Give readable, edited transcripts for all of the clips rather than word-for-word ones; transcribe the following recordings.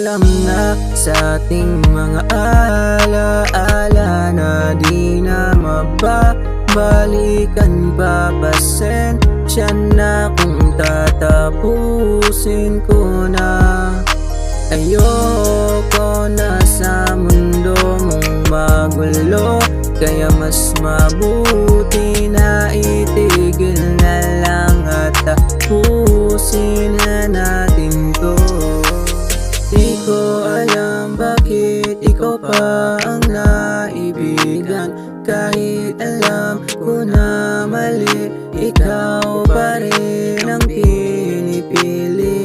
Paalam na sa ating mga alaala na di na mababalikan pa. Pasensya na kung tatapusin ko na. Ayoko na sa mundo mong magulo, kaya mas mabuti na itigil na lang at tapusin na natin to. Di ko alam bakit ikaw pa ang naibigan, kahit alam ko na mali, ikaw pa rin ang pinipili.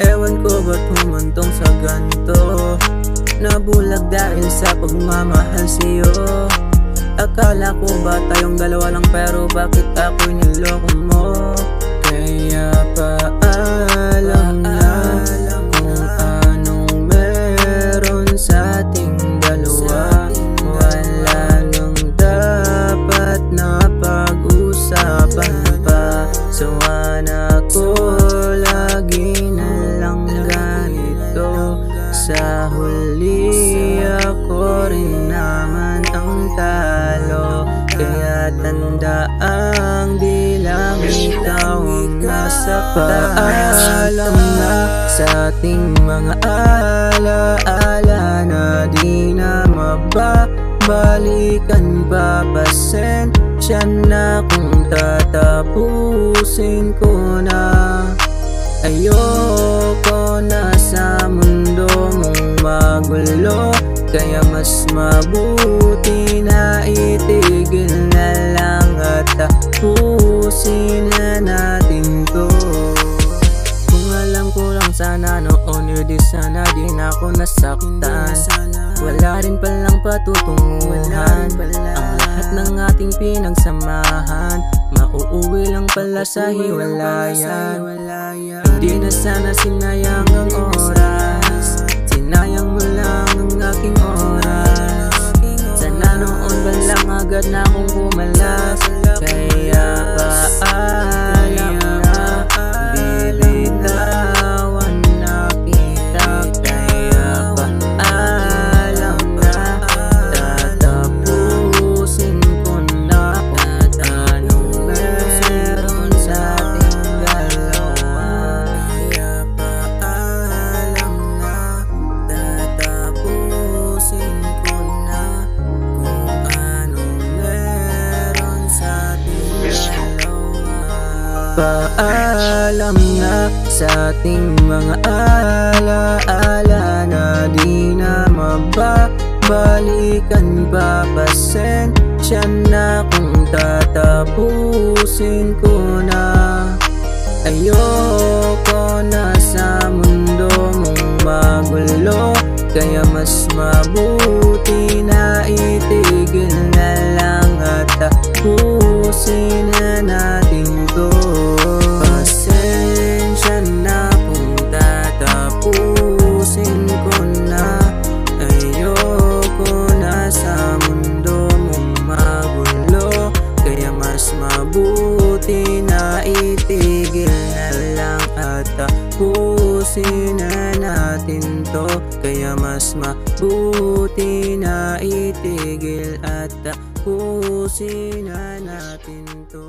Ewan ko ba't humantong sa ganito, nabulag dahil sa pagmamahal sa'yo. Akala ko ba tayong dalawa lang, pero bakit ako'y niloko mo? Kaya paalam na kung anong meron sa ating dalawa. Wala nang dapat na pag-usapan pa. Sawana ko lagi na lang ganito, sa huli ako rin naman ang talo. Kaya tandaang di lang ikaw ang nasa paalam na sa ating mga alaala na di na mababalikan pa. Pasensya na kung tatapusin ko na. Ayoko na sa mundo mong magulo, kaya mas mabuti na itigil na lang at tapusin na natin to. Kung alam ko lang sana noon, di sana din ako nasaktan. Wala rin palang patutunguhan ang lahat ng ating pinagsamahan. Mauuwi lang pala sa hiwalayan. Hindi na sana sinayang ang oras, sinayang mo lang ang aking oras. Sana noon ba lang agad na akong pumalas. Kaya paalam na, bibitawan na kita. Kaya paalam na, tatapusin ko na kung anong meron sa ating dalawa. Kaya paalam na, tatapusin ko na kung anong meron sa ating dalawa. Paalam na sa ating mga alaala na di na mababalikan pa. Pasensya na kung tatapusin ko na. Ayoko na sa mundo mong magulo, kaya mas mabuti na itigil na lang at tapusin na natin to. Pasensya na kung tatapusin ko na. Ayoko na sa mundo mong magulo, kaya mas mabuti na itigil na lang at tapusin na natin to. Kaya mas mabuti na itigil at tapusin na natin to.